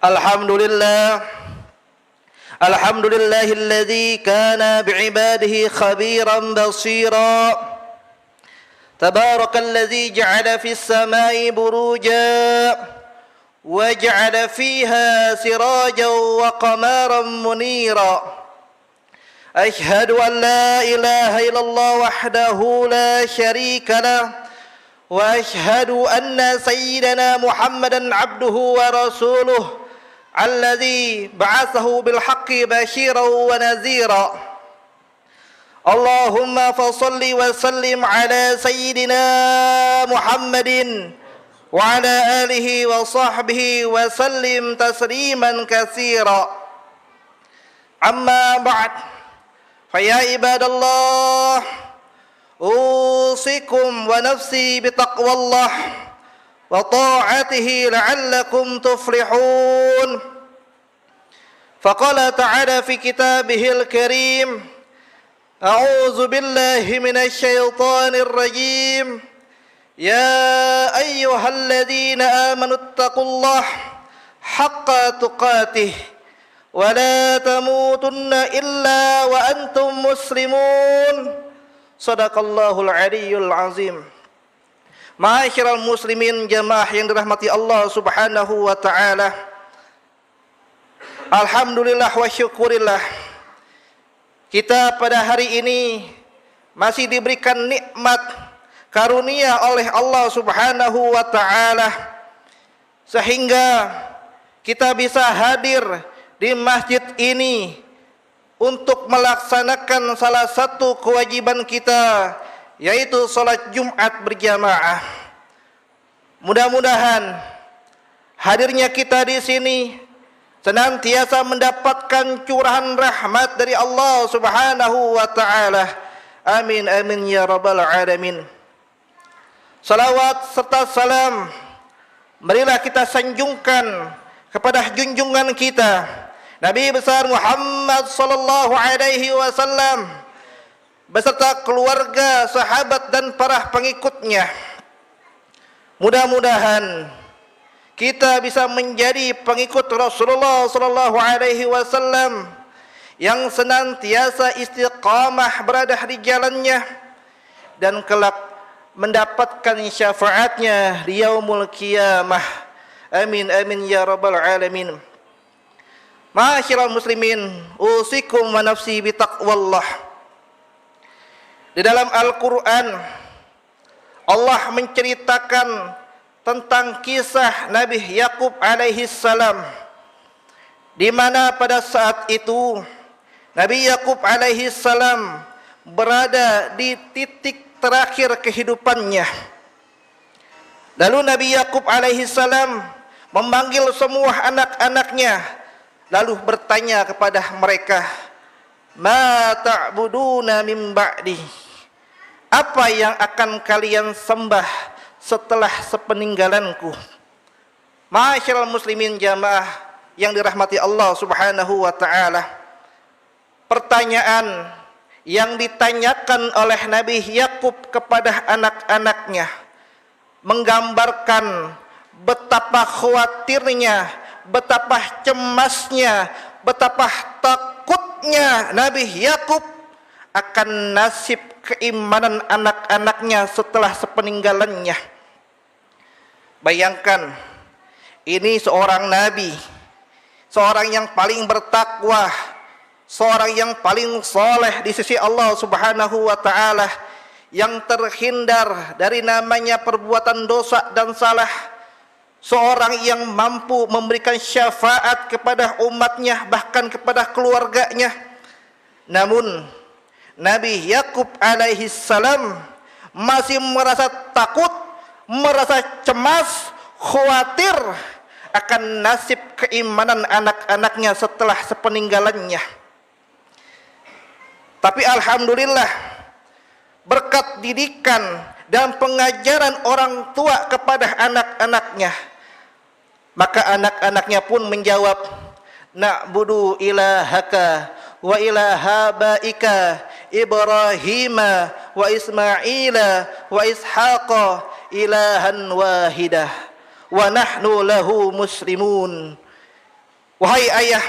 Alhamdulillah. Alhamdulillahilladzi kana bi'ibadihi khabiran basira. Tabarakalladzi ja'ala fis samai buruja wa ja'ala fiha sirajan wa qamaran munira. Ashhadu an la ilaha illallah wahdahu la syarika lah. وأشهد أن سيدنا محمدا عبده ورسوله الذي بعثه بالحق بشيرا ونذيرا اللهم فصل وسلم على سيدنا محمد وعلى آله وصحبه وسلم تسليما كثيرا أما بعد فيا عباد الله أوصيكم ونفسي بتقوى الله وطاعته لعلكم تفلحون. فقال تعالى في كتابه الكريم: أعوذ بالله من الشيطان الرجيم. يا أيها الذين آمنوا اتقوا الله حق تقاته ولا تموتن إلا وأنتم مسلمون. Sadaqallahul aliyyul azim. Ma'asyiral muslimin jamaah yang dirahmati Allah Subhanahu wa taala. Alhamdulillah wa syukurillah. Kita pada hari ini masih diberikan nikmat karunia oleh Allah Subhanahu wa taala sehingga kita bisa hadir di masjid ini untuk melaksanakan salah satu kewajiban kita, yaitu salat Jumat berjamaah. Mudah-mudahan hadirnya kita di sini senantiasa mendapatkan curahan rahmat dari Allah Subhanahu wa taala. Amin amin ya rabbal alamin. Salawat serta salam marilah kita sanjungkan kepada junjungan kita Nabi besar Muhammad sallallahu alaihi wasallam beserta keluarga, sahabat dan para pengikutnya. Mudah-mudahan kita bisa menjadi pengikut Rasulullah sallallahu alaihi wasallam yang senantiasa istiqamah berada di jalannya dan kelak mendapatkan syafaatnya di yaumul qiyamah. Amin amin ya rabbal alamin. Ma'asyiral muslimin, usikum wa nafsi bitaqwallah. Di dalam Al-Quran Allah menceritakan tentang kisah Nabi Yakub alaihi salam, di mana pada saat itu Nabi Yakub alaihi salam berada di titik terakhir kehidupannya. Lalu Nabi Yakub alaihi salam memanggil semua anak-anaknya, lalu bertanya kepada mereka, "Ma ta'buduna min ba'di?" Apa yang akan kalian sembah setelah sepeninggalanku? Ma'asyiral muslimin jamaah yang dirahmati Allah Subhanahu wa taala. Pertanyaan yang ditanyakan oleh Nabi Yakub kepada anak-anaknya menggambarkan betapa khawatirnya, betapa cemasnya, betapa takutnya Nabi Yakub akan nasib keimanan anak-anaknya setelah sepeninggalannya. Bayangkan, ini seorang nabi, seorang yang paling bertakwa, seorang yang paling soleh di sisi Allah Subhanahu wa taala, yang terhindar dari namanya perbuatan dosa dan salah, seorang yang mampu memberikan syafaat kepada umatnya, bahkan kepada keluarganya. Namun Nabi Yakub alaihi salam masih merasa takut, merasa cemas, khawatir akan nasib keimanan anak-anaknya setelah sepeninggalannya. Tapi alhamdulillah, berkat didikan dan pengajaran orang tua kepada anak-anaknya, maka anak-anaknya pun menjawab, "Na'budu ilahaka wa ilaha baika Ibrahim wa Ismaila wa Ishaqa ilahan wahidah wa nahnu lahu muslimun." Wahai ayah,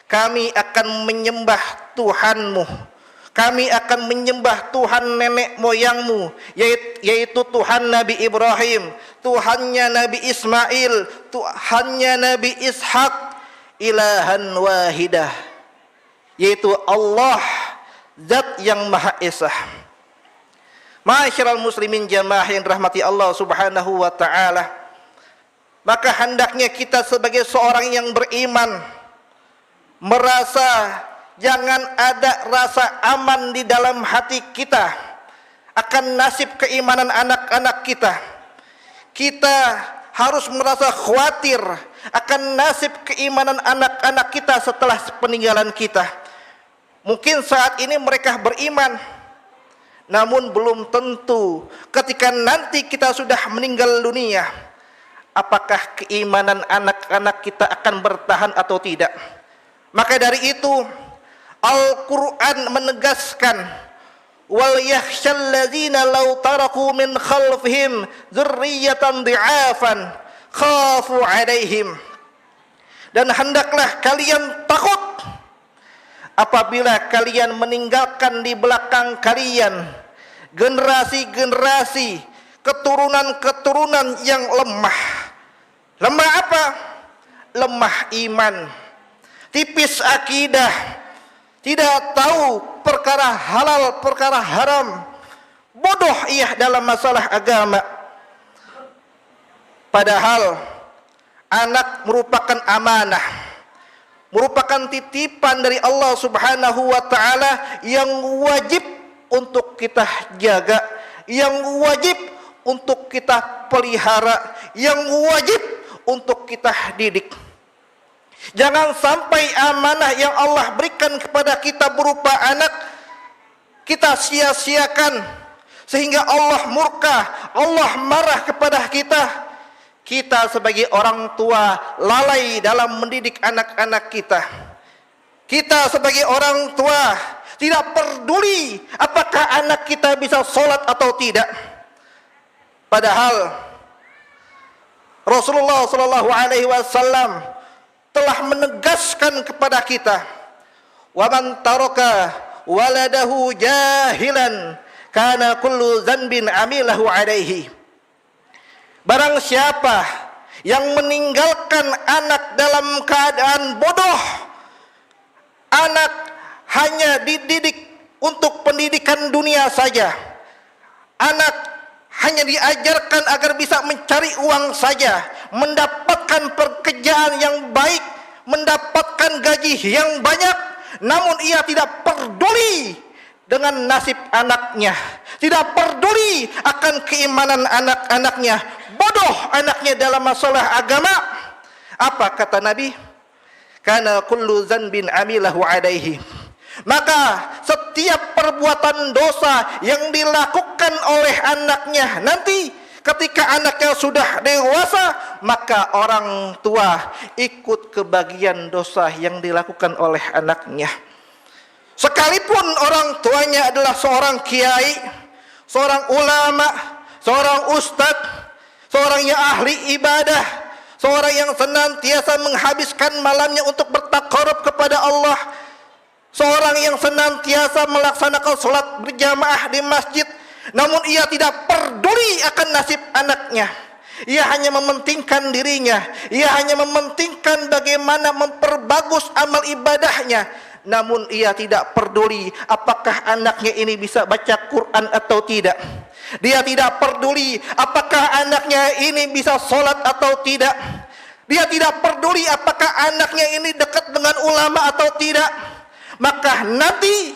kami akan menyembah Tuhanmu, kami akan menyembah Tuhan nenek moyangmu, yaitu Tuhan Nabi Ibrahim, Tuhannya Nabi Ismail, Tuhannya Nabi Ishak, ilahan wahidah, yaitu Allah, Zat yang Maha Esa. Ma'asyiral muslimin jamaah yang dirahmati Allah Subhanahu wa taala, maka hendaknya kita sebagai seorang yang beriman merasa jangan ada rasa aman di dalam hati kita akan nasib keimanan anak-anak kita. Kita harus merasa khawatir akan nasib keimanan anak-anak kita setelah peninggalan kita. Mungkin saat ini mereka beriman, namun belum tentu ketika nanti kita sudah meninggal dunia, apakah keimanan anak-anak kita akan bertahan atau tidak. Maka dari itu Al-Quran menegaskan, wal yakhshal ladzina law taraku min khalfihim dzurriyyatan dhi'afan khafu 'alaihim. Dan hendaklah kalian takut apabila kalian meninggalkan di belakang kalian generasi-generasi, keturunan-keturunan yang lemah. Lemah apa? Lemah iman, tipis akidah, tidak tahu perkara halal, perkara haram, bodoh ia dalam masalah agama. Padahal anak merupakan amanah, merupakan titipan dari Allah Subhanahu wa taala yang wajib untuk kita jaga, yang wajib untuk kita pelihara, yang wajib untuk kita didik. Jangan sampai amanah yang Allah berikan kepada kita berupa anak kita sia-siakan sehingga Allah murka, Allah marah kepada kita. Kita sebagai orang tua lalai dalam mendidik anak-anak kita. Kita sebagai orang tua tidak peduli apakah anak kita bisa sholat atau tidak. Padahal Rasulullah SAW telah menegaskan kepada kita, wa man taraka waladahu jahilan kana kullu dzanbin amilahu alaihi. Barang siapa yang meninggalkan anak dalam keadaan bodoh, anak hanya dididik untuk pendidikan dunia saja, anak hanya diajarkan agar bisa mencari uang saja, mendapatkan pekerjaan yang baik, mendapatkan gaji yang banyak, namun ia tidak peduli dengan nasib anaknya, tidak peduli akan keimanan anak-anaknya, bodoh anaknya dalam masalah agama. Apa kata Nabi? Kana kullu dzanbin amilahu alaihi. Maka setiap perbuatan dosa yang dilakukan oleh anaknya nanti ketika anaknya sudah dewasa, maka orang tua ikut kebagian dosa yang dilakukan oleh anaknya. Sekalipun orang tuanya adalah seorang kiai, seorang ulama, seorang ustadz, seorang yang ahli ibadah, seorang yang senantiasa menghabiskan malamnya untuk bertakarub kepada Allah, seorang yang senantiasa melaksanakan sholat berjamaah di masjid, namun ia tidak peduli akan nasib anaknya. Ia hanya mementingkan dirinya, ia hanya mementingkan bagaimana memperbagus amal ibadahnya, namun ia tidak peduli apakah anaknya ini bisa baca Quran atau tidak. Dia tidak peduli apakah anaknya ini bisa sholat atau tidak. Dia tidak peduli apakah anaknya ini dekat dengan ulama atau tidak. Maka nanti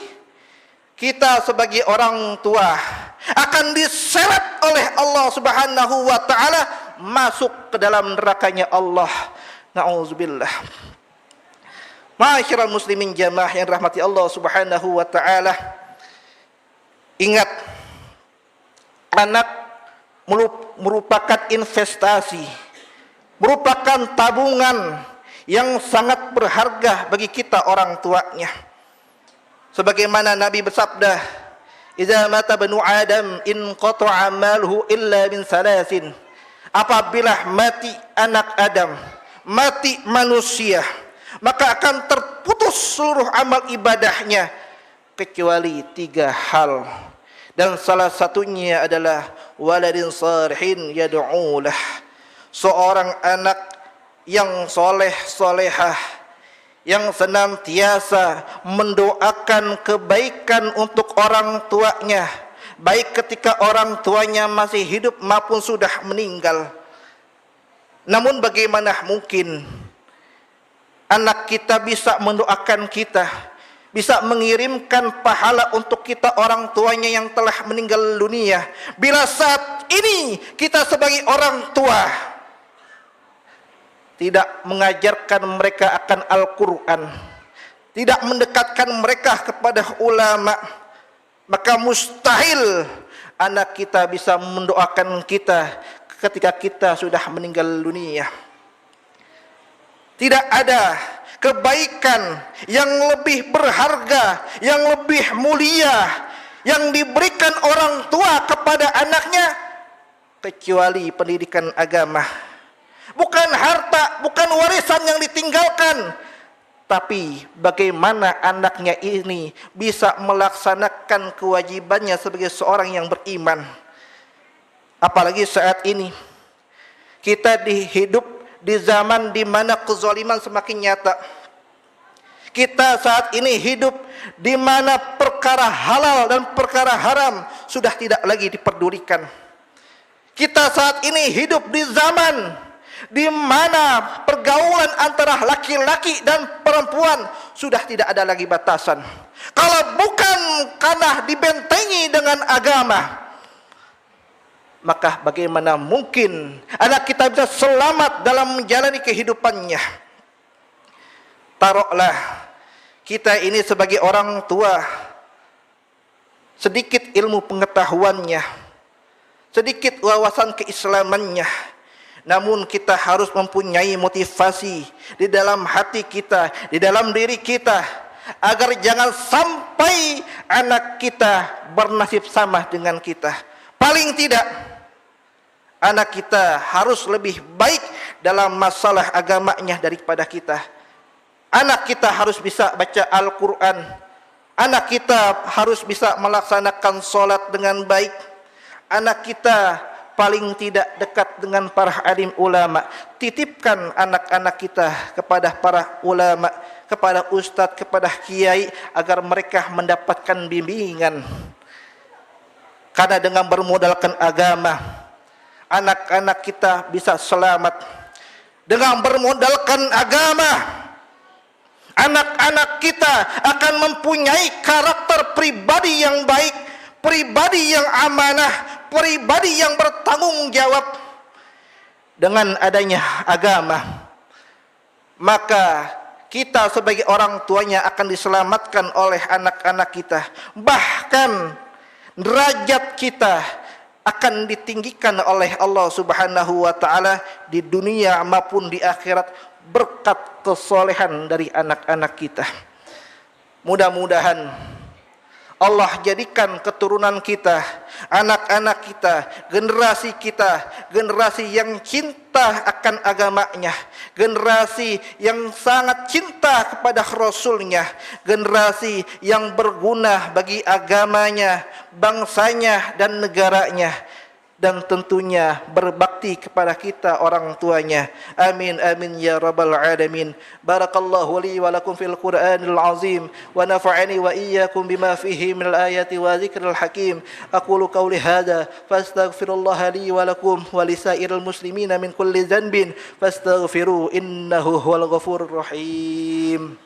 kita sebagai orang tua akan diseret oleh Allah Subhanahu wa taala masuk ke dalam nerakanya Allah. Nauzubillah. Ma'asyiral muslimin jamaah yang rahmati Allah Subhanahu wa taala. Ingat, anak merupakan investasi, merupakan tabungan yang sangat berharga bagi kita orang tuanya. Sebagaimana Nabi bersabda, "Idza mata banu Adam in qata'a amaluhu illa min salasin." Apabila mati anak Adam, mati manusia, maka akan terputus seluruh amal ibadahnya kecuali 3 hal. Dan salah satunya adalah waladin salihin yad'u lah, seorang anak yang soleh solehah, yang senantiasa mendoakan kebaikan untuk orang tuanya, baik ketika orang tuanya masih hidup maupun sudah meninggal. Namun bagaimana mungkin anak kita bisa mendoakan kita, bisa mengirimkan pahala untuk kita orang tuanya yang telah meninggal dunia, bila saat ini kita sebagai orang tua tidak mengajarkan mereka akan Al-Quran, tidak mendekatkan mereka kepada ulama, maka mustahil anak kita bisa mendoakan kita ketika kita sudah meninggal dunia. Tidak ada kebaikan yang lebih berharga, yang lebih mulia yang diberikan orang tua kepada anaknya kecuali pendidikan agama. Bukan harta, bukan warisan yang ditinggalkan, tapi bagaimana anaknya ini bisa melaksanakan kewajibannya sebagai seorang yang beriman. Apalagi saat ini kita hidup di zaman di mana kezaliman semakin nyata. Kita saat ini hidup di mana perkara halal dan perkara haram sudah tidak lagi diperdulikan. Kita saat ini hidup di zaman di mana pergaulan antara laki-laki dan perempuan sudah tidak ada lagi batasan. Kalau bukan karena dibentengi dengan agama, maka bagaimana mungkin anak kita bisa selamat dalam menjalani kehidupannya? Taruhlah kita ini sebagai orang tua, sedikit ilmu pengetahuannya, sedikit wawasan keislamannya, namun kita harus mempunyai motivasi di dalam hati kita, di dalam diri kita, agar jangan sampai anak kita bernasib sama dengan kita. Paling tidak anak kita harus lebih baik dalam masalah agamanya daripada kita. Anak kita harus bisa baca Al-Quran. Anak kita harus bisa melaksanakan sholat dengan baik. Anak kita paling tidak dekat dengan para alim ulama. Titipkan anak-anak kita kepada para ulama, kepada ustadz, kepada kiai, agar mereka mendapatkan bimbingan. Karena dengan bermodalkan agama, anak-anak kita bisa selamat. Dengan bermodalkan agama, anak-anak kita akan mempunyai karakter pribadi yang baik, pribadi yang amanah, pribadi yang bertanggung jawab. Dengan adanya agama, maka kita sebagai orang tuanya akan diselamatkan oleh anak-anak kita. Bahkan derajat kita akan ditinggikan oleh Allah Subhanahu wa taala di dunia maupun di akhirat berkat kesolehan dari anak-anak kita. Mudah-mudahan Allah jadikan keturunan kita, anak-anak kita, generasi yang cinta akan agamanya, generasi yang sangat cinta kepada Rasulnya, generasi yang berguna bagi agamanya, bangsanya dan negaranya, dan tentunya berbakti kepada kita orang tuanya. Amin amin ya rabbal alamin. Barakallahu li wa lakum fil Qur'anil azim wa nafa'ani wa iyyakum bima fihi minal ayati wa dzikril hakim. Aqulu qawli hadza fastaghfirullaha li wa lakum wa lisairil muslimina min kulli dhanbin fastaghfiru innahu huwal ghafurur rahim.